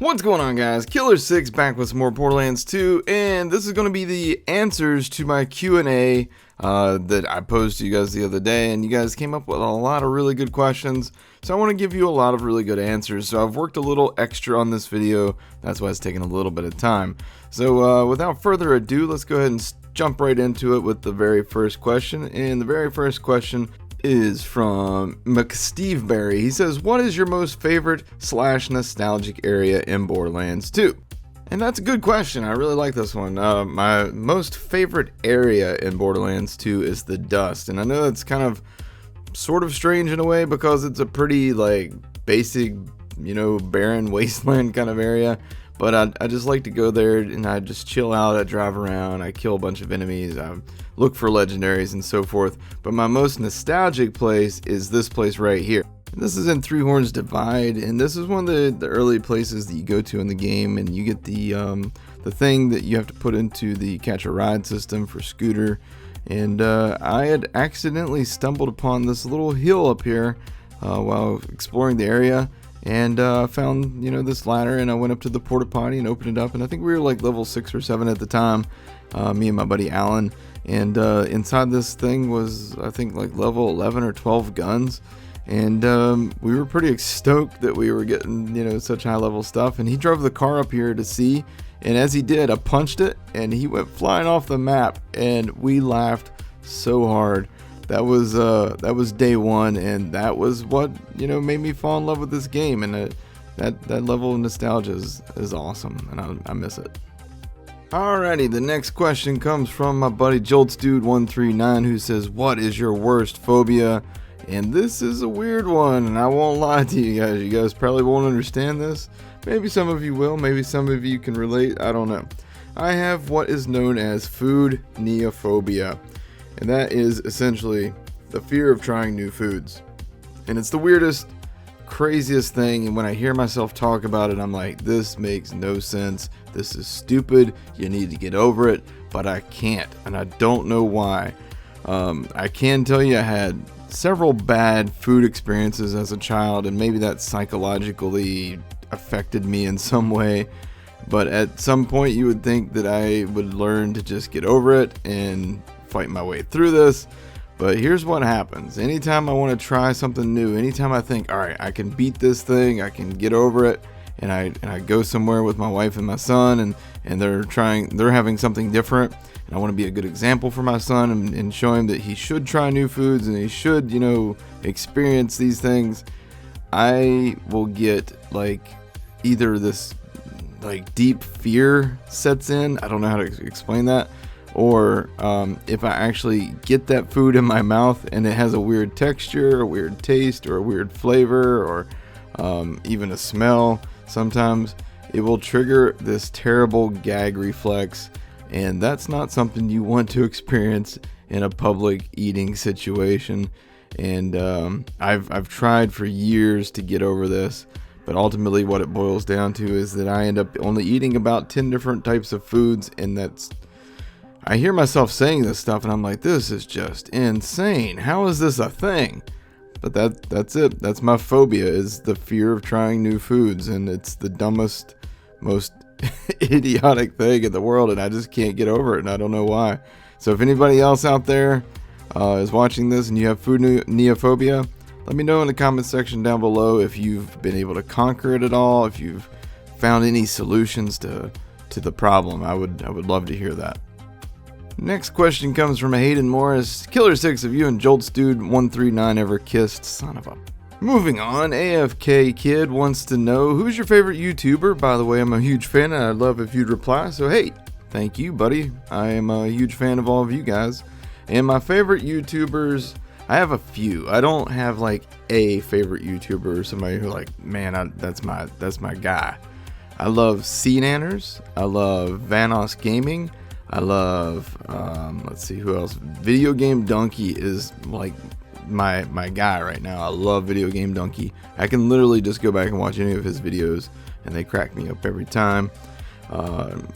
What's going on, guys? Killer6 back with some more Borderlands 2, and this is going to be the answers to my Q&A that I posed to you guys the other day, and you guys came up with a lot of really good questions, so I want to give you a lot of really good answers. So I've worked a little extra on this video, that's why it's taking a little bit of time. So without further ado, let's go ahead and jump right into it with the very first question, and the very first question is from McSteveberry. He says, what is your most favorite / nostalgic area in Borderlands 2? And that's a good question. I really like this one. My most favorite area in Borderlands 2 is the dust. And I know that's kind of sort of strange in a way because it's a pretty like basic, barren wasteland kind of area. But I just like to go there and I just chill out, I drive around, I kill a bunch of enemies, I look for legendaries and so forth. But my most nostalgic place is this place right here. This is in Three Horns Divide, and this is one of the early places that you go to in the game, and you get the thing that you have to put into the catch a ride system for Scooter. And I had accidentally stumbled upon this little hill up here while exploring the area. And found, this ladder, and I went up to the porta potty and opened it up, and I think we were like level 6 or 7 at the time, me and my buddy Alan, and inside this thing was, I think, like level 11 or 12 guns, and we were pretty stoked that we were getting, such high level stuff, and he drove the car up here to see, and as he did, I punched it, and he went flying off the map, and we laughed so hard. That was day one, and that was what made me fall in love with this game, and that level of nostalgia is awesome, and I miss it. Alrighty, the next question comes from my buddy JoltsDude139, who says, what is your worst phobia? And this is a weird one, and I won't lie to you guys. You guys probably won't understand this. Maybe some of you will, maybe some of you can relate, I don't know. I have what is known as food neophobia. And that is essentially the fear of trying new foods. And it's the weirdest, craziest thing. And when I hear myself talk about it, I'm like, this makes no sense. This is stupid. You need to get over it. But I can't. And I don't know why. I can tell you I had several bad food experiences as a child. And maybe that psychologically affected me in some way. But at some point you would think that I would learn to just get over it and fight my way through this. But here's what happens. Anytime I want to try something new, anytime I think, all right, I can beat this thing, I can get over it, and I go somewhere with my wife and my son, and they're having something different, and I want to be a good example for my son and show him that he should try new foods and he should experience these things, I will get like either this like deep fear sets in. I don't know how to explain that. Or if I actually get that food in my mouth and it has a weird texture, a weird taste, or a weird flavor, or even a smell, sometimes it will trigger this terrible gag reflex, and that's not something you want to experience in a public eating situation. And I've tried for years to get over this, but ultimately what it boils down to is that I end up only eating about 10 different types of foods, and I hear myself saying this stuff and I'm like, this is just insane. How is this a thing? But that's it. That's my phobia, is the fear of trying new foods. And it's the dumbest, most idiotic thing in the world. And I just can't get over it. And I don't know why. So if anybody else out there is watching this and you have food neophobia, let me know in the comment section down below if you've been able to conquer it at all. If you've found any solutions to the problem. I would love to hear that. Next question comes from Hayden Morris. Killer6, have you and JoltsDude139 ever kissed? Son of a... Moving on, AFK Kid wants to know, who's your favorite YouTuber? By the way, I'm a huge fan and I'd love if you'd reply. So hey, thank you, buddy. I am a huge fan of all of you guys. And my favorite YouTubers, I have a few. I don't have like a favorite YouTuber or somebody who like, man, that's my guy. I love CNanners. I love Vanos Gaming. I love, let's see who else. Video Game Donkey is like my guy right now. I love Video Game Donkey. I can literally just go back and watch any of his videos and they crack me up every time.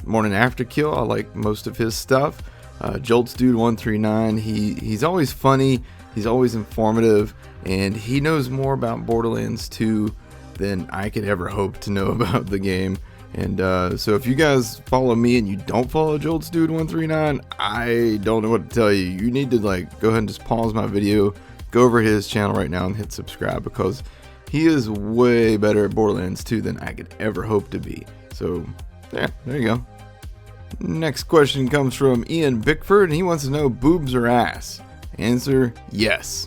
Morning After Kill, I like most of his stuff. JoltsDude139, he's always funny, he's always informative, and he knows more about Borderlands 2 than I could ever hope to know about the game. And so if you guys follow me and you don't follow JoltsDude139, I don't know what to tell you. You need to like go ahead and just pause my video, go over his channel right now and hit subscribe, because he is way better at Borderlands 2 than I could ever hope to be. So yeah, there you go. Next question comes from Ian Bickford, and he wants to know, boobs or ass? Answer, yes.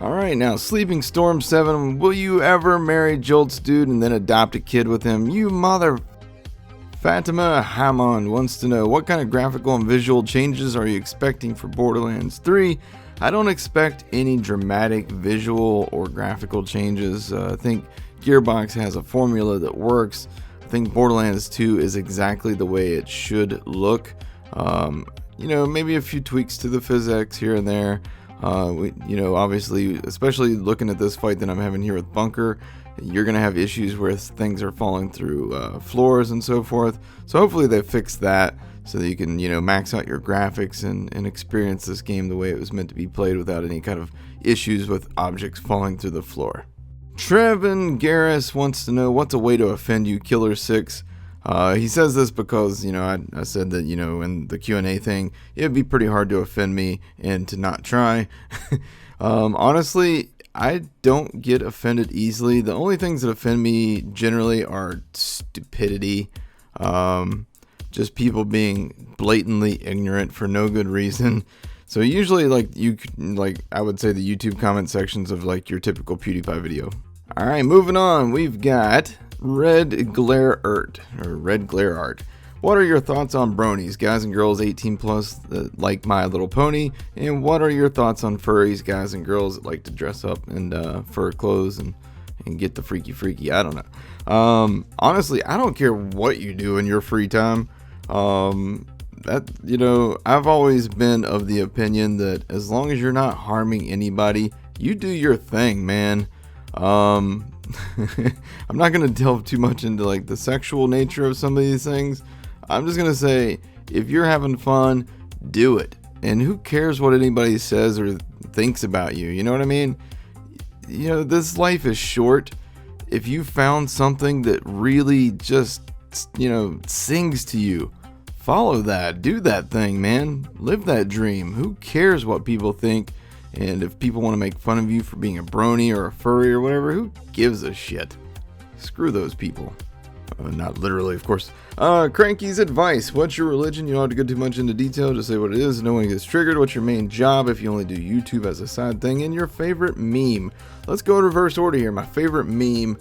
Alright, now Sleeping Storm 7, will you ever marry Jolts Dude and then adopt a kid with him? You mother... Fatima Hamoud wants to know, what kind of graphical and visual changes are you expecting for Borderlands 3? I don't expect any dramatic visual or graphical changes. I think Gearbox has a formula that works. I think Borderlands 2 is exactly the way it should look. You know, maybe a few tweaks to the physics here and there. You know, obviously, especially looking at this fight that I'm having here with Bunker, you're going to have issues where things are falling through floors and so forth. So hopefully they fix that so that you can, you know, max out your graphics and experience this game the way it was meant to be played without any kind of issues with objects falling through the floor. Trevin Garris wants to know, what's a way to offend you, Killer 6? He says this because, you know, I said that, you know, in the Q&A thing, it'd be pretty hard to offend me and to not try. Honestly, I don't get offended easily. The only things that offend me generally are stupidity, just people being blatantly ignorant for no good reason. So usually, I would say the YouTube comment sections of like your typical PewDiePie video. All right, moving on. We've got Red Glare Art. What are your thoughts on bronies, guys and girls 18 plus that like My Little Pony? And what are your thoughts on furries, guys and girls that like to dress up in fur clothes and get the freaky? I don't know. Honestly, I don't care what you do in your free time. You know, I've always been of the opinion that as long as you're not harming anybody, you do your thing, man. I'm not going to delve too much into like the sexual nature of some of these things. I'm just going to say, if you're having fun, do it. And who cares what anybody says or thinks about you? You know what I mean? You know, this life is short. If you found something that really just, you know, sings to you, follow that. Do that thing, man. Live that dream. Who cares what people think? And if people want to make fun of you for being a brony or a furry or whatever, who gives a shit? Screw those people. Not literally, of course. Cranky's advice. What's your religion? You don't have to go too much into detail. Just say what it is. No one gets triggered. What's your main job if you only do YouTube as a side thing? And your favorite meme. Let's go in reverse order here. My favorite meme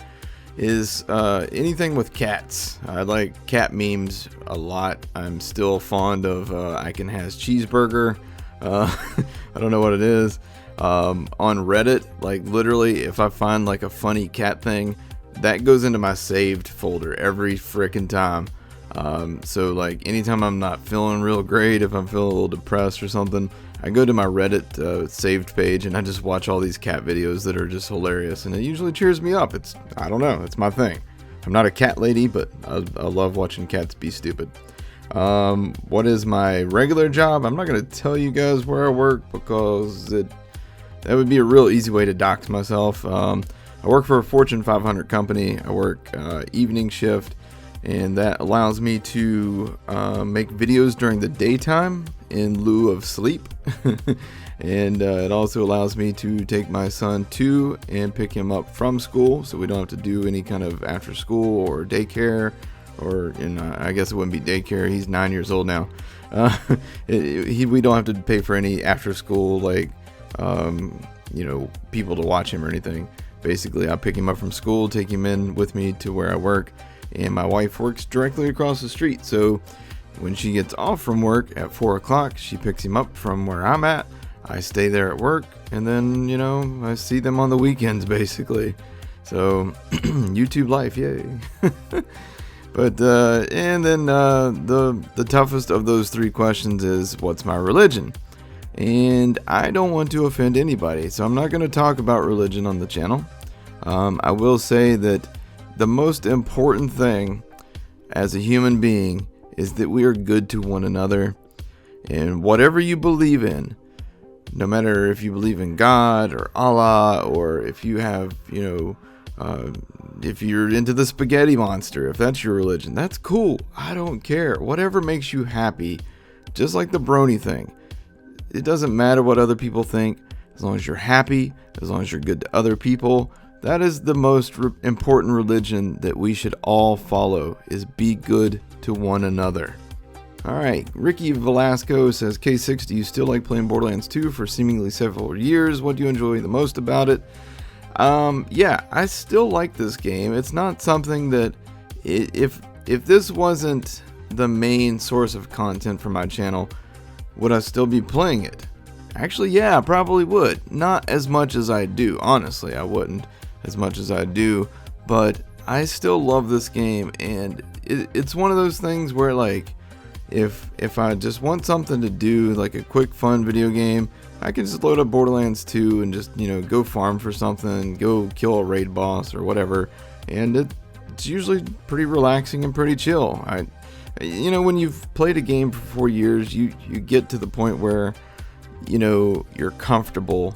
is anything with cats. I like cat memes a lot. I'm still fond of I Can Has Cheeseburger. I don't know what it is. On Reddit, like literally if I find like a funny cat thing, that goes into my saved folder every frickin' time. So like anytime I'm not feeling real great, if I'm feeling a little depressed or something, I go to my Reddit saved page and I just watch all these cat videos that are just hilarious, and it usually cheers me up. I don't know, it's my thing. I'm not a cat lady, but I love watching cats be stupid. What is my regular job? I'm not going to tell you guys where I work because that would be a real easy way to dox myself. I work for a Fortune 500 company. I work evening shift, and that allows me to make videos during the daytime in lieu of sleep. And it also allows me to take my son to and pick him up from school, so we don't have to do any kind of after school or daycare. Or, I guess it wouldn't be daycare. He's 9 years old now. We don't have to pay for any after school, like, you know, people to watch him or anything. Basically, I pick him up from school, take him in with me to where I work, and my wife works directly across the street. So when she gets off from work at 4 o'clock, she picks him up from where I'm at. I stay there at work, and then, you know, I see them on the weekends, basically. So, YouTube life, yay. But, and then the toughest of those three questions is, what's my religion? And I don't want to offend anybody, so I'm not going to talk about religion on the channel. I will say that the most important thing as a human being is that we are good to one another. And whatever you believe in, no matter if you believe in God or Allah, or if you have, you know, if you're into the spaghetti monster, if that's your religion, that's cool. I don't care. Whatever makes you happy, just like the brony thing. It doesn't matter what other people think, as long as you're happy, as long as you're good to other people. That is the most important religion that we should all follow, is be good to one another. Alright, Ricky Velasco says, K6, do you still like playing Borderlands 2 for seemingly several years? What do you enjoy the most about it? Yeah, I still like this game. It's not something that, if this wasn't the main source of content for my channel, would I still be playing it? Actually, yeah, I probably would. Not as much as I do. Honestly, I wouldn't as much as I do. But I still love this game, and it's one of those things where, like, if I just want something to do, like a quick fun video game, I can just load up Borderlands 2 and just, go farm for something, go kill a raid boss or whatever, and it's usually pretty relaxing and pretty chill. When you've played a game for 4 years, you get to the point where, you're comfortable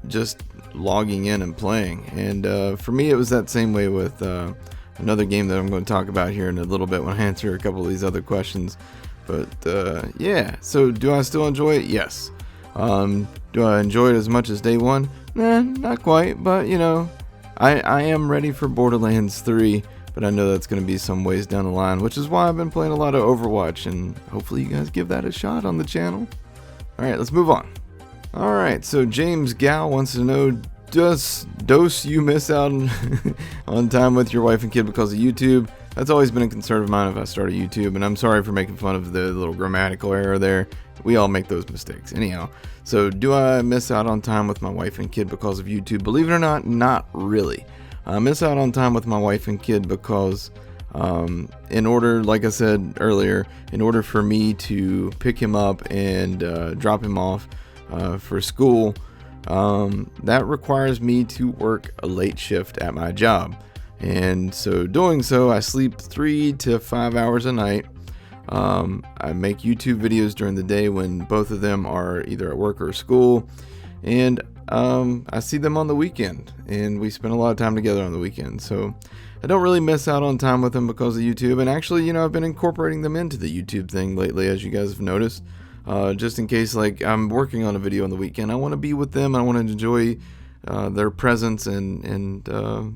just logging in and playing. And for me, it was that same way with another game that I'm going to talk about here in a little bit when I answer a couple of these other questions. But yeah, so do I still enjoy it? Yes. Do I enjoy it as much as day one? Nah, not quite, but I am ready for Borderlands 3, but I know that's going to be some ways down the line, which is why I've been playing a lot of Overwatch, and hopefully you guys give that a shot on the channel. Alright, let's move on. Alright, so James Gow wants to know, does you miss out on time with your wife and kid because of YouTube? That's always been a concern of mine if I start a YouTube, and I'm sorry for making fun of the little grammatical error there. We all make those mistakes. Anyhow, so do I miss out on time with my wife and kid because of YouTube? Believe it or not, not really. I miss out on time with my wife and kid because in order, like I said earlier, in order for me to pick him up and drop him off for school, that requires me to work a late shift at my job. And so doing so, I sleep 3 to 5 hours a night. I make YouTube videos during the day when both of them are either at work or school, and I see them on the weekend, and we spend a lot of time together on the weekend. So I don't really miss out on time with them because of YouTube. And actually, I've been incorporating them into the YouTube thing lately, as you guys have noticed, just in case, like, I'm working on a video on the weekend. I want to be with them. I want to enjoy their presence and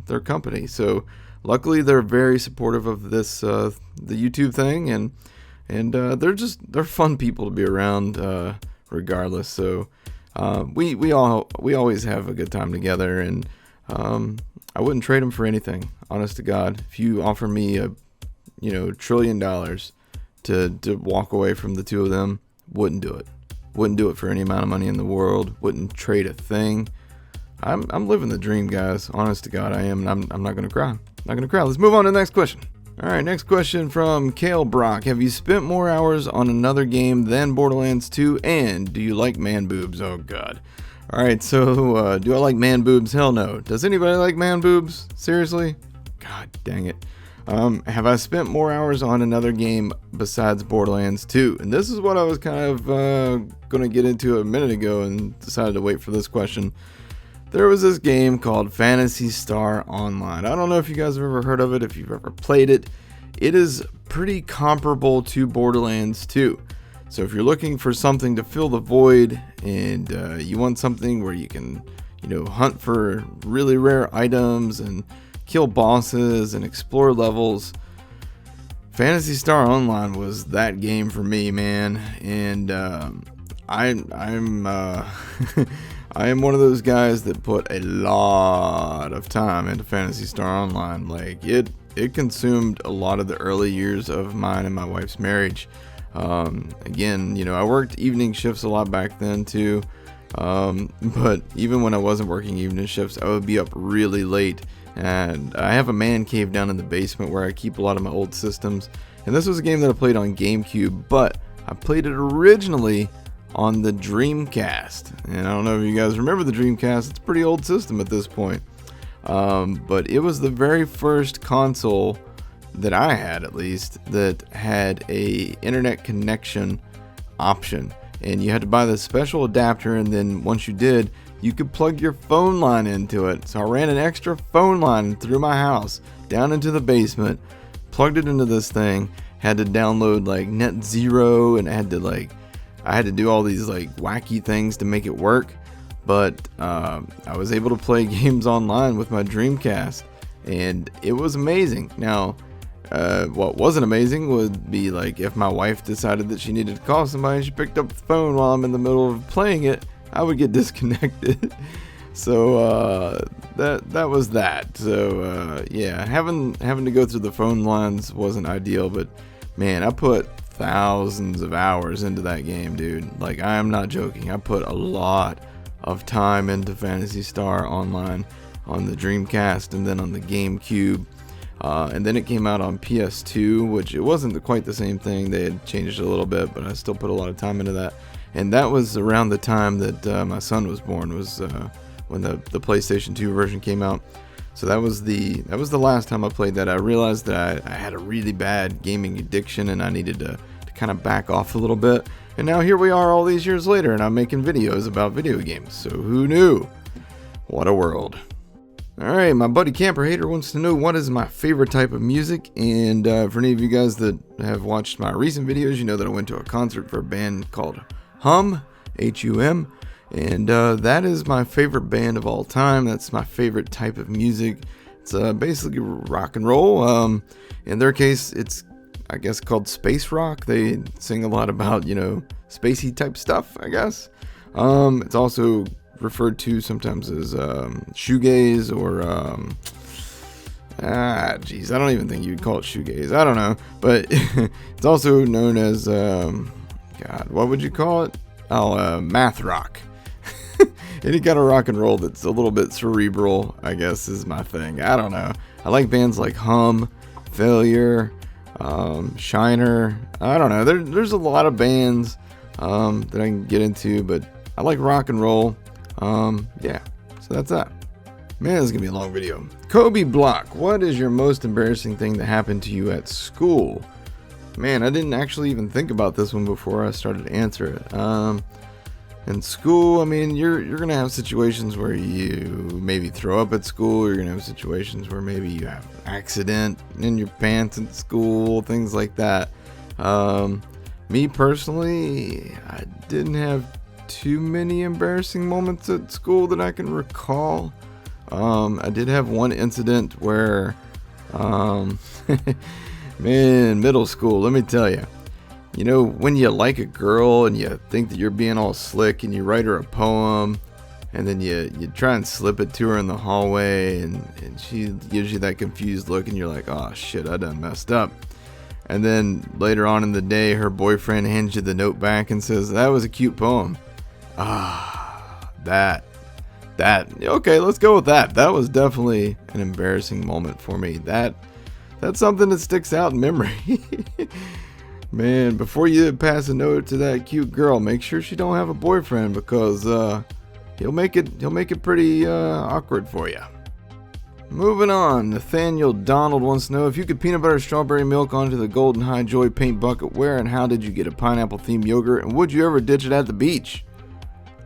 their company. So luckily they're very supportive of this the YouTube thing, and they're fun people to be around regardless. So we always have a good time together, and I wouldn't trade them for anything, honest to God. If you offer me $1 trillion to walk away from the two of them, wouldn't do it. Wouldn't do it for any amount of money in the world. Wouldn't trade a thing. I'm living the dream, guys. Honest to God, I am. And I'm not gonna cry. Not gonna cry. Let's move on to the next question. All right, next question from Kale Brock. Have you spent more hours on another game than Borderlands 2? And do you like man boobs? Oh God. All right, so do I like man boobs? Hell no. Does anybody like man boobs? Seriously? God dang it. Have I spent more hours on another game besides Borderlands 2? And this is what I was kind of going to get into a minute ago and decided to wait for this question. There was this game called Phantasy Star Online. I don't know if you guys have ever heard of it, if you've ever played it. It is pretty comparable to Borderlands 2. So if you're looking for something to fill the void, and you want something where you can, hunt for really rare items and kill bosses and explore levels, Phantasy Star Online was that game for me, man. And I'm I am one of those guys that put a lot of time into Phantasy Star Online. Like, it consumed a lot of the early years of mine and my wife's marriage. Again, I worked evening shifts a lot back then too. But even when I wasn't working evening shifts, I would be up really late. And I have a man cave down in the basement where I keep a lot of my old systems. And this was a game that I played on GameCube, but I played it originally on the Dreamcast. And I don't know if you guys remember the Dreamcast. It's a pretty old system at this point. But it was the very first console that I had, at least, that had a internet connection option. And you had to buy this special adapter, and then once you did, you could plug your phone line into it. So I ran an extra phone line through my house down into the basement, plugged it into this thing, had to download like Net Zero, and I had to do all these like wacky things to make it work. But I was able to play games online with my Dreamcast, and it was amazing. Now, what wasn't amazing would be like if my wife decided that she needed to call somebody and she picked up the phone while I'm in the middle of playing it, I would get disconnected. So that was that. So yeah, having to go through the phone lines wasn't ideal, but man, I put thousands of hours into that game, dude. Like, I am not joking. I put a lot of time into Phantasy Star Online on the Dreamcast and then on the GameCube. And then it came out on PS2, which it wasn't quite the same thing. They had changed it a little bit, but I still put a lot of time into that. And that was around the time that my son was born, was when the PlayStation 2 version came out. So that was the last time I played that. I realized that I had a really bad gaming addiction and I needed to kind of back off a little bit. And now here we are all these years later, and I'm making videos about video games. So who knew? What a world. Alright, my buddy Camper Hater wants to know what is my favorite type of music. And for any of you guys that have watched my recent videos, you know that I went to a concert for a band called Hum, H-U-M. And that is my favorite band of all time. That's my favorite type of music. It's basically rock and roll. In their case, it's, I guess, called space rock. They sing a lot about, spacey type stuff, I guess. It's also referred to sometimes as shoegaze or I don't even think you'd call it shoegaze. I don't know, but it's also known as what would you call it? Math rock. Any kind of rock and roll that's a little bit cerebral, I guess, is my thing. I don't know. I like bands like Hum, Failure, Shiner. I don't know. There's a lot of bands that I can get into, but I like rock and roll. Yeah, so that's that. Man, this is gonna be a long video. Kobe Block, what is your most embarrassing thing that happened to you at school? Man, I didn't actually even think about this one before I started to answer it. In school, I mean, you're gonna have situations where you maybe throw up at school. You're gonna have situations where maybe you have an accident in your pants at school, things like that. Me personally, I didn't have too many embarrassing moments at school that I can recall. I did have one incident where, man, middle school, let me tell you. When you like a girl and you think that you're being all slick and you write her a poem and then you try and slip it to her in the hallway and she gives you that confused look and you're like, oh shit, I done messed up. And then later on in the day, her boyfriend hands you the note back and says, that was a cute poem. That, okay, let's go with that. That was definitely an embarrassing moment for me. That's something that sticks out in memory. Man, before you pass a note to that cute girl, make sure she don't have a boyfriend because he'll make it pretty awkward for you. Moving on, Nathaniel Donald wants to know if you could peanut butter strawberry milk onto the Golden High Joy paint bucket, where and how did you get a pineapple themed yogurt, and would you ever ditch it at the beach?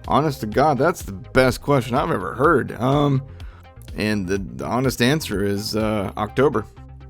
Honest to God, that's the best question I've ever heard. And the honest answer is October.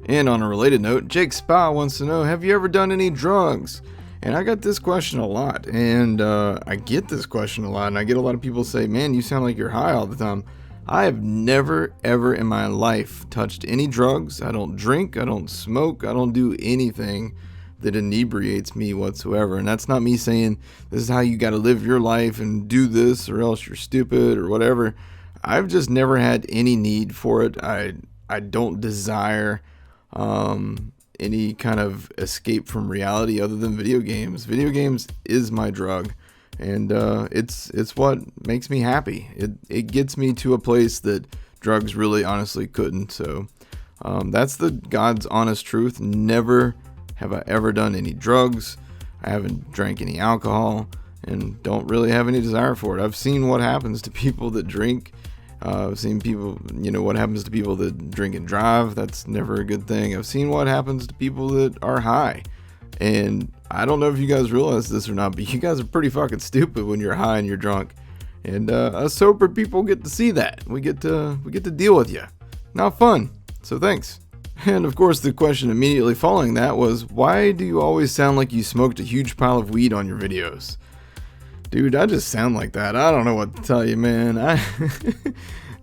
And on a related note, Jake Spa wants to know, have you ever done any drugs? And I got this question a lot, and I get this question a lot, and I get a lot of people say, man, you sound like you're high all the time. I have never, ever in my life touched any drugs. I don't drink, I don't smoke, I don't do anything that inebriates me whatsoever. And that's not me saying this is how you got to live your life and do this or else you're stupid or whatever. I've just never had any need for it. I don't desire any kind of escape from reality other than video games. Video games is my drug, and it's what makes me happy. It gets me to a place that drugs really honestly couldn't. So that's the God's honest truth. Never have I ever done any drugs. I haven't drank any alcohol and don't really have any desire for it. I've seen what happens to people that drink. I've seen people, what happens to people that drink and drive. That's never a good thing. I've seen what happens to people that are high. And I don't know if you guys realize this or not, but you guys are pretty fucking stupid when you're high and you're drunk. And us sober people get to see that. We get to deal with you. Not fun. So thanks. And of course, the question immediately following that was, why do you always sound like you smoked a huge pile of weed on your videos? Dude, I just sound like that. I don't know what to tell you, man.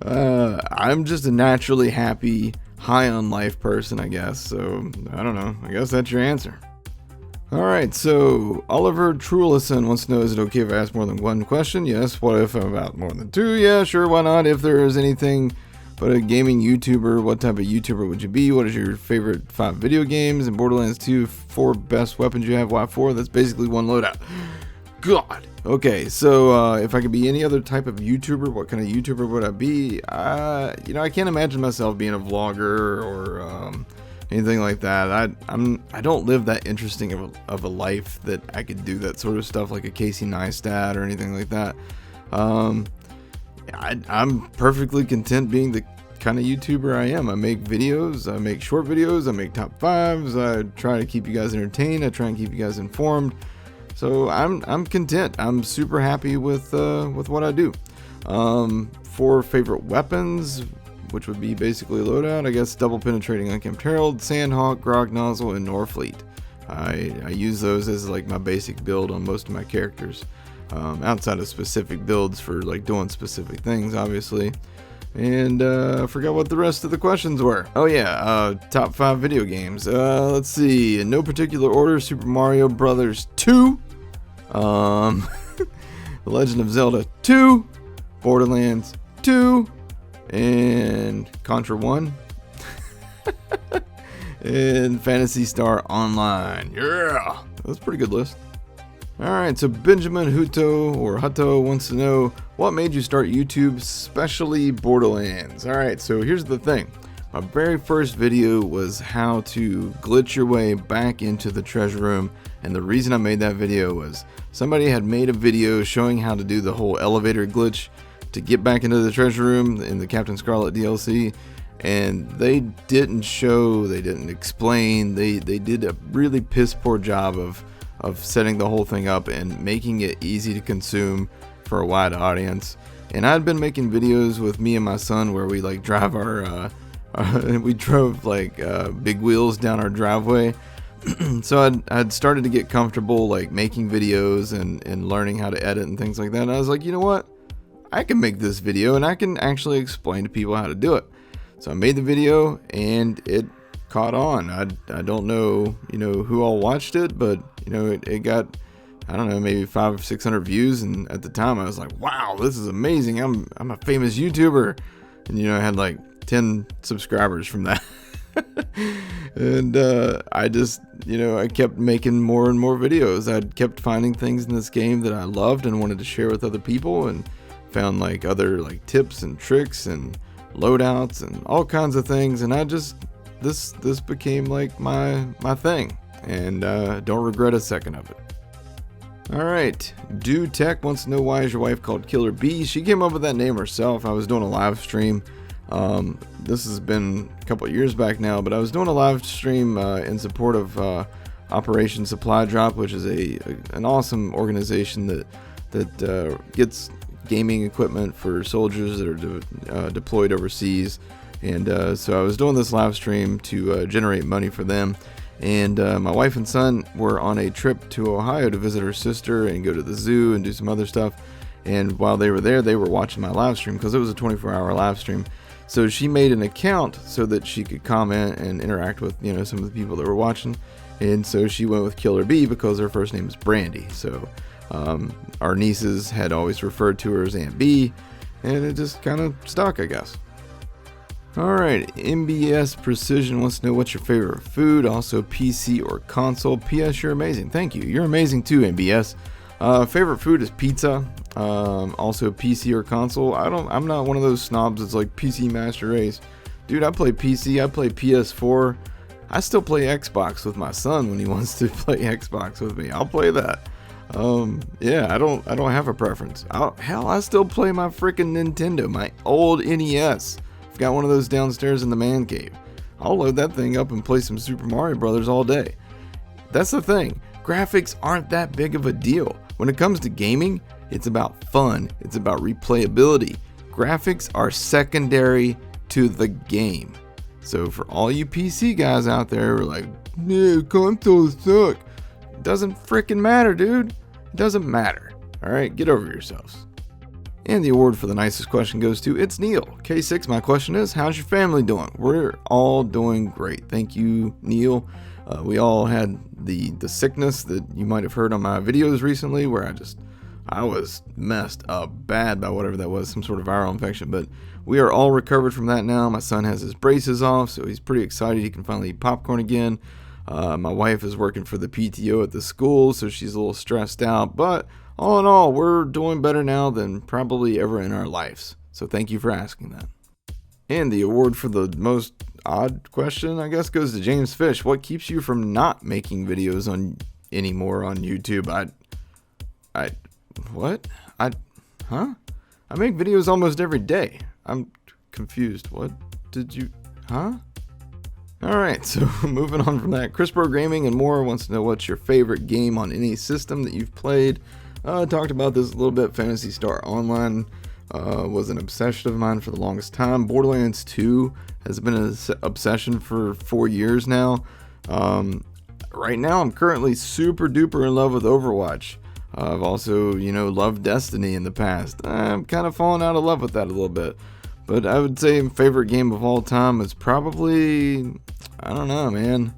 I'm just a naturally happy, high on life person, I guess. So, I don't know. I guess that's your answer. Alright, so Oliver Trulison wants to know, is it okay if I ask more than one question? Yes. What if about more than two? Yeah, sure, why not? If there is anything but a gaming YouTuber, what type of YouTuber would you be? What is your favorite 5 video games? And Borderlands 2, 4 best weapons you have? Why 4? That's basically one loadout. God. Okay, so if I could be any other type of YouTuber, what kind of YouTuber would I be? I can't imagine myself being a vlogger or anything like that. I don't live that interesting of a life that I could do that sort of stuff like a Casey Neistat or anything like that. I'm perfectly content being the kind of YouTuber I am. I make videos, I make short videos, I make top 5s, I try to keep you guys entertained, I try and keep you guys informed. So I'm content. I'm super happy with what I do. 4 favorite weapons, which would be basically loadout, I guess double penetrating unkempt herald, sandhawk, grog nozzle, and Norfleet. I use those as like my basic build on most of my characters. Outside of specific builds for like doing specific things, obviously. And I forgot what the rest of the questions were. Oh yeah, top 5 video games. Let's see, in no particular order: Super Mario Brothers 2, The Legend of Zelda 2, Borderlands 2, and Contra 1, and Phantasy Star Online. Yeah, that's a pretty good list. Alright, so Benjamin Hutto wants to know, what made you start YouTube, especially Borderlands? Alright, so here's the thing. My very first video was how to glitch your way back into the treasure room, and the reason I made that video was somebody had made a video showing how to do the whole elevator glitch to get back into the treasure room in the Captain Scarlet DLC, and they didn't show, they didn't explain, they did a really piss poor job of setting the whole thing up and making it easy to consume for a wide audience. And I'd been making videos with me and my son where we like drive we drove like big wheels down our driveway. So I'd started to get comfortable like making videos and learning how to edit and things like that. And I was like, you know what? I can make this video and I can actually explain to people how to do it. So I made the video and it caught on. I don't know, who all watched it, but it got, I don't know, maybe 500 or 600 views, and at the time I was like, wow, this is amazing. I'm a famous YouTuber, and I had like 10 subscribers from that. And I just, I kept making more and more videos. I kept finding things in this game that I loved and wanted to share with other people, and found like other like tips and tricks and loadouts and all kinds of things, and I just this became like my thing, and don't regret a second of it. Alright, Do Tech wants to know, why is your wife called Killer Bee? She came up with that name herself. I was doing a live stream. This has been a couple of years back now, but I was doing a live stream in support of Operation Supply Drop, which is an awesome organization that gets gaming equipment for soldiers that are deployed overseas. And so I was doing this live stream to generate money for them. And my wife and son were on a trip to Ohio to visit her sister and go to the zoo and do some other stuff. And while they were there, they were watching my live stream because it was a 24-hour live stream. So she made an account so that she could comment and interact with, some of the people that were watching. And so she went with Killer Bee because her first name is Brandy. So our nieces had always referred to her as Aunt B, and it just kind of stuck, I guess. Alright, MBS Precision wants to know, what's your favorite food? Also PC or console? PS, you're amazing. Thank you. You're amazing too, MBS. Favorite food is pizza. Also PC or console. I'm not one of those snobs that's like PC Master Race. Dude, I play PC, I play PS4. I still play Xbox with my son when he wants to play Xbox with me. I'll play that. Yeah, I don't have a preference. Hell, I still play my freaking Nintendo, my old NES. I've got one of those downstairs in the man cave. I'll load that thing up and play some Super Mario Brothers all day. That's the thing. Graphics aren't that big of a deal. When it comes to gaming, It's about fun. It's about replayability. Graphics are secondary to the game. So for all you PC guys out there who are like, yeah, consoles suck. It doesn't freaking matter, dude. It doesn't matter. Alright, get over yourselves. And the award for the nicest question goes to It's Neil. K6, my question is, how's your family doing? We're all doing great. Thank you, Neil. We all had the sickness that you might have heard on my videos recently where I was messed up bad by whatever that was, some sort of viral infection. But we are all recovered from that now. My son has his braces off, so he's pretty excited. He can finally eat popcorn again. My wife is working for the PTO at the school, so she's a little stressed out. But all in all, we're doing better now than probably ever in our lives. So thank you for asking that. And the award for the most odd question, I guess, goes to James Fish. What keeps you from not making videos anymore on YouTube? I make videos almost every day. I'm confused. What did you, Alright, so moving on from that, Chris Pro Gaming and More wants to know what's your favorite game on any system that you've played. I talked about this a little bit. Phantasy Star Online was an obsession of mine for the longest time. Borderlands 2 has been an obsession for 4 years now. Right now, I'm currently super duper in love with Overwatch. I've also, loved Destiny in the past. I'm kind of falling out of love with that a little bit. But I would say my favorite game of all time is probably, I don't know, man.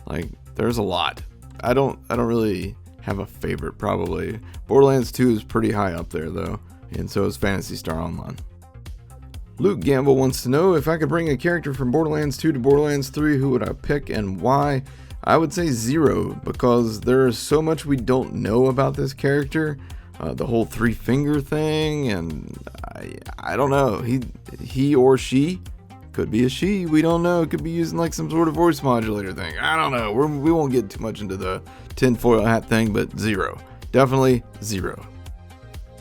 Like, there's a lot. I don't really have a favorite, probably. Borderlands 2 is pretty high up there, though. And so is Phantasy Star Online. Luke Gamble wants to know, if I could bring a character from Borderlands 2 to Borderlands 3, who would I pick and why? I would say Zero, because there is so much we don't know about this character. The whole three-finger thing, and I don't know. He or she, could be a she, we don't know. It could be using like some sort of voice modulator thing. I don't know. We won't get too much into the tinfoil hat thing, but Zero. Definitely Zero.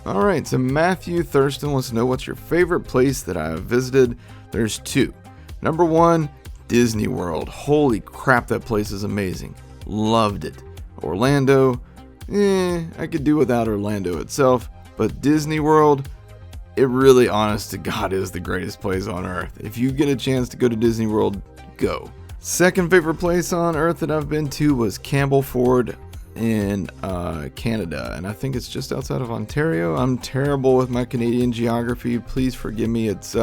Alright, so Matthew Thurston wants to know, what's your favorite place that I have visited? There's two. Number one, Disney World. Holy crap, that place is amazing. Loved it. Orlando, I could do without Orlando itself, but Disney World, it really, honest to God, is the greatest place on earth. If you get a chance to go to Disney World, go. Second favorite place on earth that I've been to was Campbellford in Canada, and I think it's just outside of Ontario. I'm terrible with my Canadian geography. Please forgive me. It's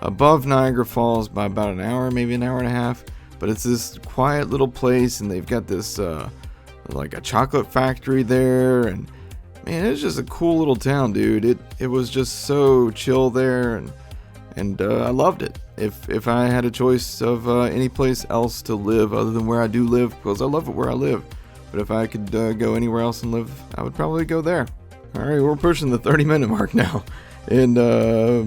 above Niagara Falls by about an hour, maybe an hour and a half, but it's this quiet little place, and they've got this like a chocolate factory there, and man, it's just a cool little town, dude. It was just so chill there, and I loved it. If I had a choice of any place else to live other than where I do live, because I love it where I live, but if I could go anywhere else and live, I would probably go there. Alright, we're pushing the 30-minute mark now. And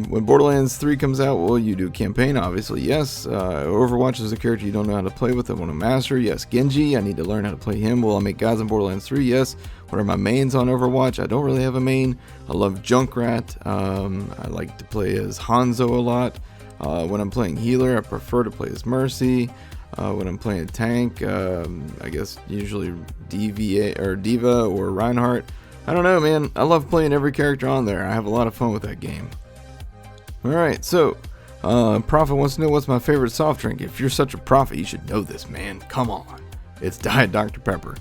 when Borderlands 3 comes out, will you do campaign? Obviously, yes. Overwatch is a character you don't know how to play with. I want to master. Yes. Genji, I need to learn how to play him. Will I make gods in Borderlands 3? Yes. What are my mains on Overwatch? I don't really have a main. I love Junkrat. I like to play as Hanzo a lot. When I'm playing healer, I prefer to play as Mercy. When I'm playing tank, I guess usually Diva or Reinhardt. I don't know, man. I love playing every character on there. I have a lot of fun with that game. Alright, so Prophet wants to know, what's my favorite soft drink? If you're such a prophet, you should know this, man. Come on. It's Diet Dr. Pepper.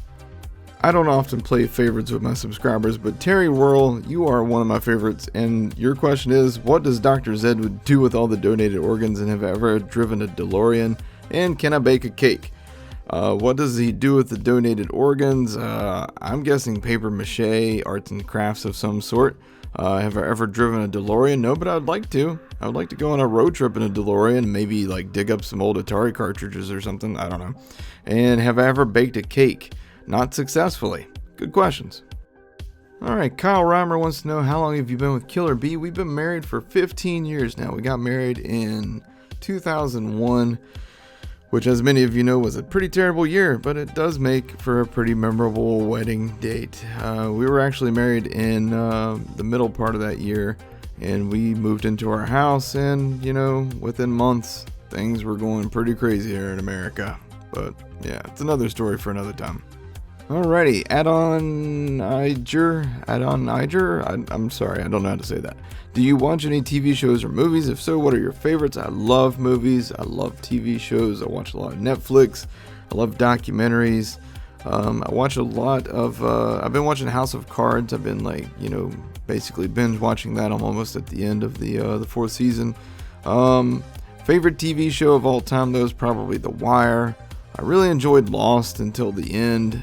I don't often play favorites with my subscribers, but Terry Whirl, you are one of my favorites, and your question is, what does Dr. Zed do with all the donated organs, and have I ever driven a DeLorean? And can I bake a cake? What does he do with the donated organs? I'm guessing paper mache, arts and crafts of some sort. Have I ever driven a DeLorean? No, but I'd like to. I would like to go on a road trip in a DeLorean, maybe like dig up some old Atari cartridges or something. I don't know. And have I ever baked a cake? Not successfully. Good questions. Alright, Kyle Reimer wants to know, how long have you been with Killer B? We've been married for 15 years now. We got married in 2001. Which, as many of you know, was a pretty terrible year, but it does make for a pretty memorable wedding date. We were actually married in the middle part of that year, and we moved into our house, and, within months, things were going pretty crazy here in America. But, yeah, it's another story for another time. Alrighty, add-on Niger. I'm sorry, I don't know how to say that. Do you watch any TV shows or movies? If so, what are your favorites? I love movies. I love TV shows. I watch a lot of Netflix. I love documentaries. I watch a lot of. I've been watching House of Cards. I've been basically binge watching that. I'm almost at the end of the fourth season. Favorite TV show of all time though is probably The Wire. I really enjoyed Lost until the end.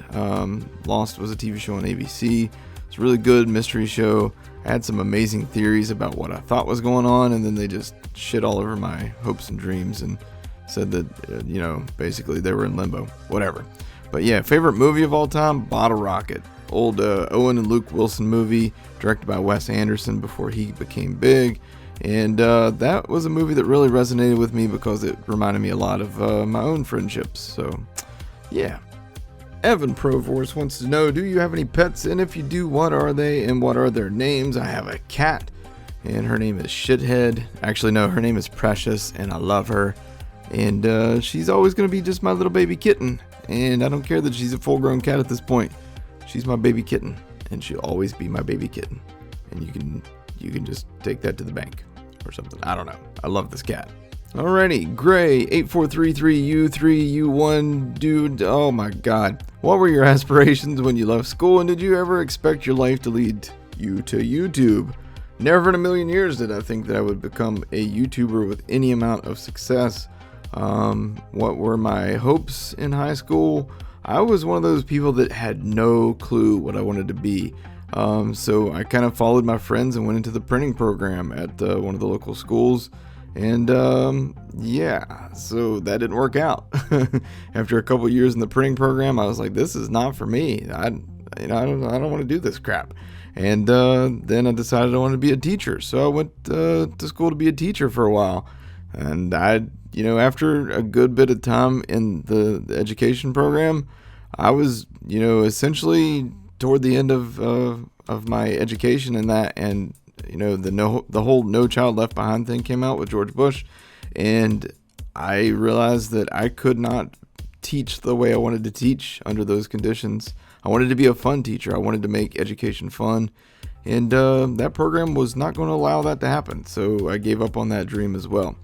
Lost was a TV show on ABC. It's a really good mystery show. I had some amazing theories about what I thought was going on, and then they just shit all over my hopes and dreams and said that, basically they were in limbo. Whatever. But yeah, favorite movie of all time, Bottle Rocket. Old Owen and Luke Wilson movie, directed by Wes Anderson before he became big. And that was a movie that really resonated with me because it reminded me a lot of my own friendships. So, yeah. Evan Provorce wants to know, do you have any pets? And if you do, what are they and what are their names? I have a cat, and her name is Shithead. Actually, no, her name is Precious, and I love her. And she's always going to be just my little baby kitten. And I don't care that she's a full-grown cat at this point. She's my baby kitten, and she'll always be my baby kitten. And you can just take that to the bank or something. I don't know. I love this cat. Alrighty, Gray 8433U3U1 dude. Oh my God. What were your aspirations when you left school, and did you ever expect your life to lead you to YouTube? Never in a million years did I think that I would become a YouTuber with any amount of success. What were my hopes in high school? I was one of those people that had no clue what I wanted to be. So I kind of followed my friends and went into the printing program at one of the local schools. And yeah, so that didn't work out. After a couple years in the printing program, I was like, this is not for me. I don't want to do this crap. And then I decided I wanted to be a teacher. So I went to school to be a teacher for a while. And after a good bit of time in the education program, I was, essentially toward the end of my education in that, and the whole No Child Left Behind thing came out with George Bush, and I realized that I could not teach the way I wanted to teach under those conditions. I wanted to be a fun teacher. I wanted to make education fun, and that program was not going to allow that to happen, so I gave up on that dream as well.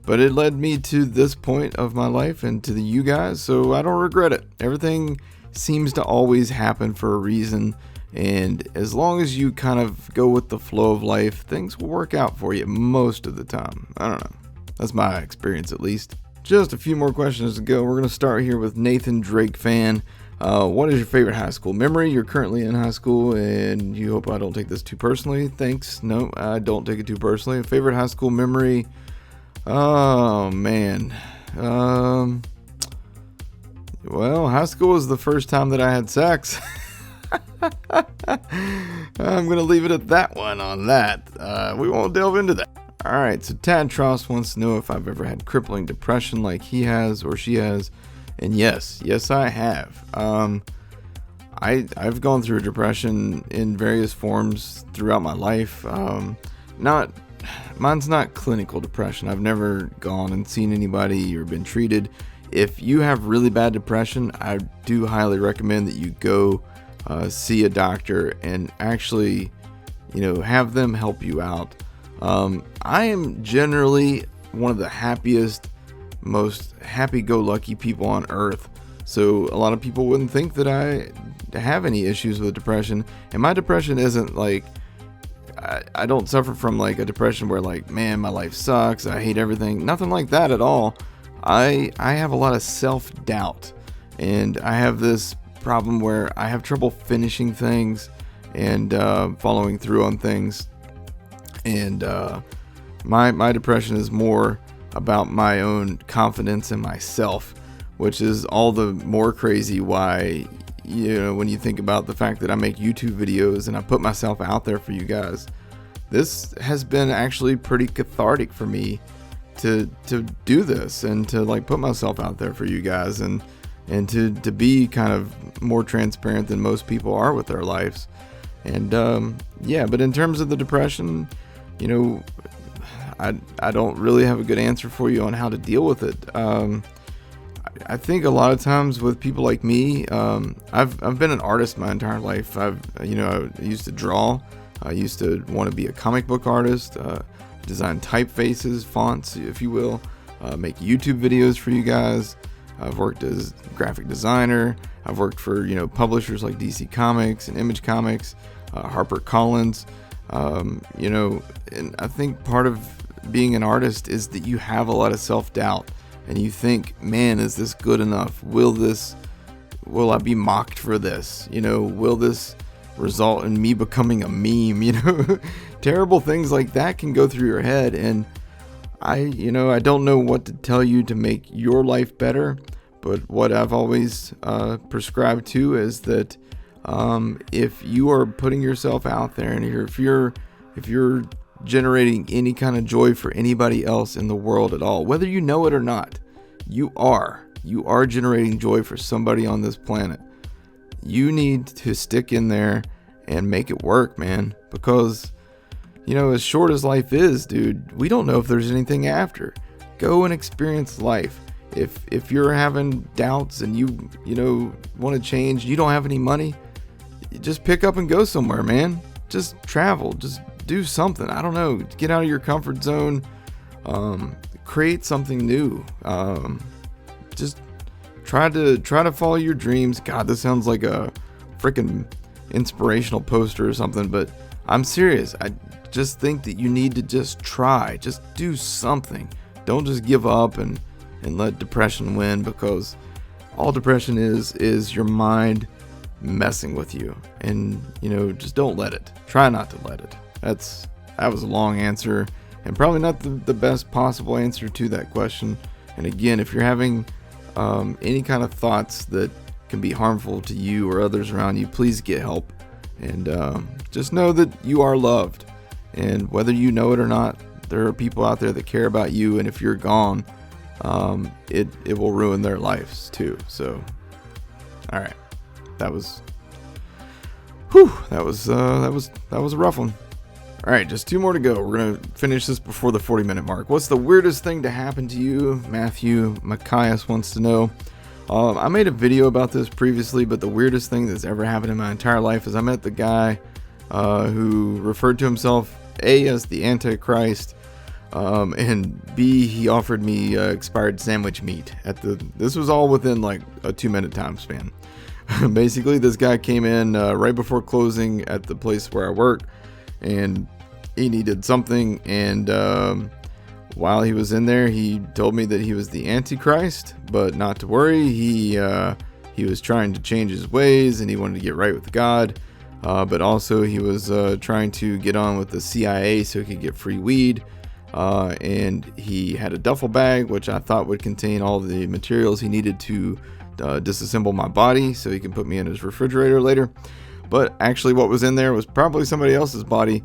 But it led me to this point of my life and to you guys, so I don't regret it. Everything seems to always happen for a reason, and as long as you kind of go with the flow of life, things will work out for you most of the time. I don't know. That's my experience, at least. Just a few more questions to go. We're going to start here with Nathan Drake Fan. What is your favorite high school memory? You're currently in high school, and you hope I don't take this too personally. Thanks. No, I don't take it too personally. Favorite high school memory? Oh, man. Well, high school was the first time that I had sex. I'm going to leave it at that one on that. We won't delve into that. Alright, so Tad Tross wants to know if I've ever had crippling depression like he has or she has. And yes, I have. I've gone through depression in various forms throughout my life. Mine's not clinical depression. I've never gone and seen anybody or been treated. If you have really bad depression, I do highly recommend that you go see a doctor and actually, have them help you out. I am generally one of the happiest, most happy-go-lucky people on earth. So a lot of people wouldn't think that I have any issues with depression. And my depression isn't like, I don't suffer from like a depression where like, man, my life sucks, I hate everything. Nothing like that at all. I have a lot of self-doubt, and I have this problem where I have trouble finishing things and following through on things. And my depression is more about my own confidence in myself, which is all the more crazy why, when you think about the fact that I make YouTube videos and I put myself out there for you guys. This has been actually pretty cathartic for me to do this and to like put myself out there for you guys and to be kind of more transparent than most people are with their lives. And but in terms of the depression, I don't really have a good answer for you on how to deal with it. I think a lot of times with people like me, I've been an artist my entire life. I used to draw. I used to want to be a comic book artist, design typefaces, fonts, if you will, make YouTube videos for you guys. I've worked as graphic designer. I've worked for publishers like DC Comics and Image Comics, HarperCollins. And I think part of being an artist is that you have a lot of self-doubt, and you think, man, is this good enough? Will I be mocked for this? Will this result in me becoming a meme? Terrible things like that can go through your head, and I don't know what to tell you to make your life better, but what I've always prescribed to is that if you are putting yourself out there, and if you're generating any kind of joy for anybody else in the world at all, whether you know it or not, you are generating joy for somebody on this planet. You need to stick in there and make it work, man, because as short as life is, dude, we don't know if there's anything after. Go and experience life. If you're having doubts and you want to change, you don't have any money, just pick up and go somewhere, man. Just travel, just do something. I don't know, get out of your comfort zone, create something new. Just try to follow your dreams. God, this sounds like a freaking inspirational poster or something, but I'm serious. I just think that you need to just try, just do something. Don't just give up and let depression win, because all depression is your mind messing with you, and just don't let it. Try not to let it. That was a long answer, and probably not the best possible answer to that question. And again, if you're having any kind of thoughts that can be harmful to you or others around you, please get help, and just know that you are loved, and whether you know it or not, there are people out there that care about you, and if you're gone, it will ruin their lives too. So, all right, that was a rough one. All right, just 2 more to go. We're gonna finish this before the 40-minute mark. What's the weirdest thing to happen to you? Matthew Macias wants to know. I made a video about this previously, but the weirdest thing that's ever happened in my entire life is I met the guy who referred to himself A, as the Antichrist, and B, he offered me expired sandwich meat this was all within like a 2-minute time span. Basically, this guy came in right before closing at the place where I work, and he needed something, and while he was in there, he told me that he was the Antichrist, but not to worry, he was trying to change his ways, and he wanted to get right with God, but also he was trying to get on with the CIA so he could get free weed. And he had a duffel bag, which I thought would contain all the materials he needed to disassemble my body so he can put me in his refrigerator later. But actually what was in there was probably somebody else's body,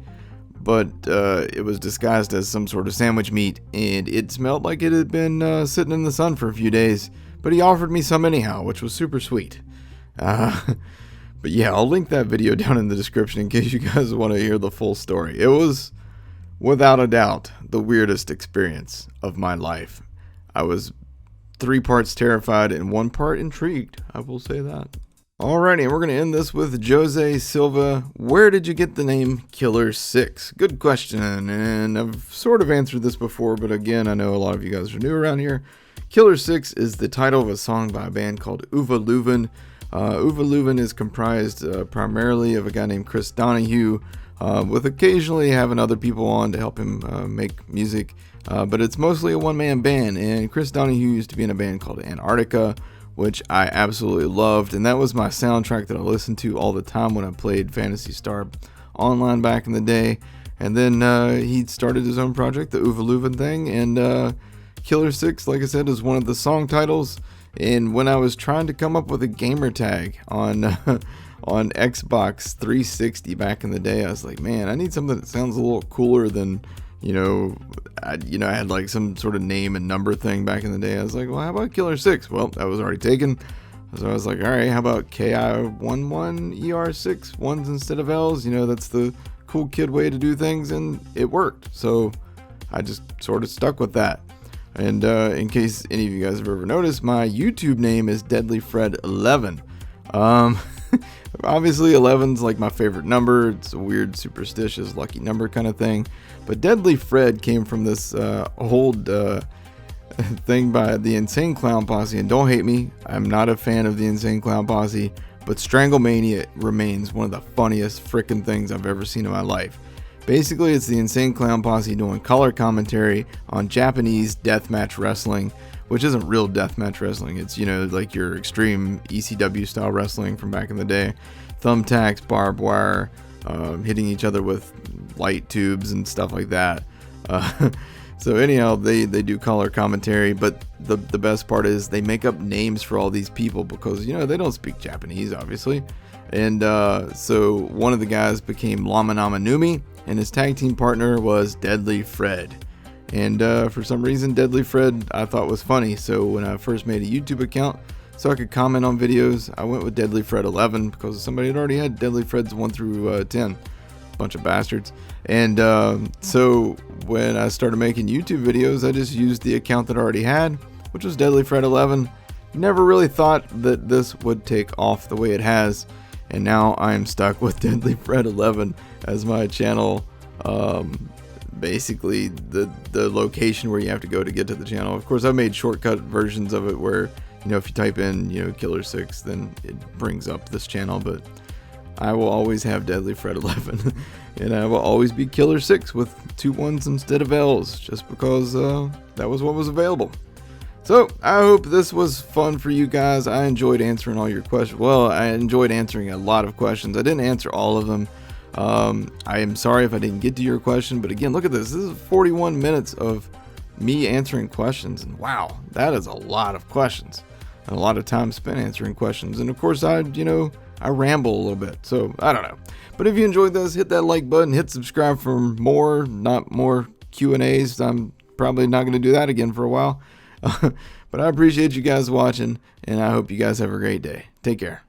but it was disguised as some sort of sandwich meat, and it smelled like it had been sitting in the sun for a few days. But he offered me some anyhow, which was super sweet. But yeah, I'll link that video down in the description in case you guys want to hear the full story. It was, without a doubt, the weirdest experience of my life. I was 3 parts terrified and 1 part intrigued. I will say that. Alrighty, and we're going to end this with Jose Silva. Where did you get the name Killer 6? Good question, and I've sort of answered this before, but again, I know a lot of you guys are new around here. Killer 6 is the title of a song by a band called Uva Leuven. Uva Leuven is comprised primarily of a guy named Chris Donahue, with occasionally having other people on to help him make music, but it's mostly a one-man band. And Chris Donahue used to be in a band called Antarctica, which I absolutely loved, and that was my soundtrack that I listened to all the time when I played Phantasy Star Online back in the day. And then he started his own project, the Uva Leuven thing, and Killer 6, like I said, is one of the song titles. And when I was trying to come up with a gamer tag on on Xbox 360 back in the day, I was like, man, I need something that sounds a little cooler than, I had like some sort of name and number thing back in the day. I was like, well, how about Killer 6? Well, that was already taken. So I was like, all right, how about KI11ER6, ones instead of L's? That's the cool kid way to do things, and it worked. So I just sort of stuck with that. And in case any of you guys have ever noticed, my YouTube name is DeadlyFred11. Obviously 11's like my favorite number. It's a weird, superstitious, lucky number kind of thing. But Deadly Fred came from this old thing by the Insane Clown Posse. And don't hate me, I'm not a fan of the Insane Clown Posse, but Stranglemania remains one of the funniest freaking things I've ever seen in my life. Basically, it's the Insane Clown Posse doing color commentary on Japanese deathmatch wrestling, which isn't real deathmatch wrestling. It's, you know, like your extreme ECW style wrestling from back in the day. Thumbtacks, barbed wire, hitting each other with light tubes and stuff like that. So anyhow, they do color commentary, but the best part is they make up names for all these people because, you know, they don't speak Japanese, obviously. And so one of the guys became Lama Nama Numi, and his tag team partner was Deadly Fred. And for some reason, Deadly Fred I thought was funny, so when I first made a YouTube account so I could comment on videos, I went with Deadly Fred 11 because somebody had already had Deadly Freds 1 through 10. Bunch of bastards. And so when I started making YouTube videos, I just used the account that I already had, which was Deadly Fred 11. Never really thought that this would take off the way it has, and now I'm stuck with Deadly Fred 11 as my channel. Basically the location where you have to go to get to the channel. Of course, I've made shortcut versions of it where, you know, if you type in, you know, Killer 6, then it brings up this channel, but I will always have Deadly Fred 11 and I will always be Killer 6 with 2 1s instead of L's, just because that was what was available. So I hope this was fun for you guys. I enjoyed answering all your questions. Well, I enjoyed answering a lot of questions. I didn't answer all of them. I am sorry if I didn't get to your question, but again, look at this. This is 41 minutes of me answering questions, and wow, that is a lot of questions and a lot of time spent answering questions. And of course, I ramble a little bit, so I don't know. But if you enjoyed this, hit that like button, hit subscribe for more, not more Q&As. I'm probably not going to do that again for a while. But I appreciate you guys watching, and I hope you guys have a great day. Take care.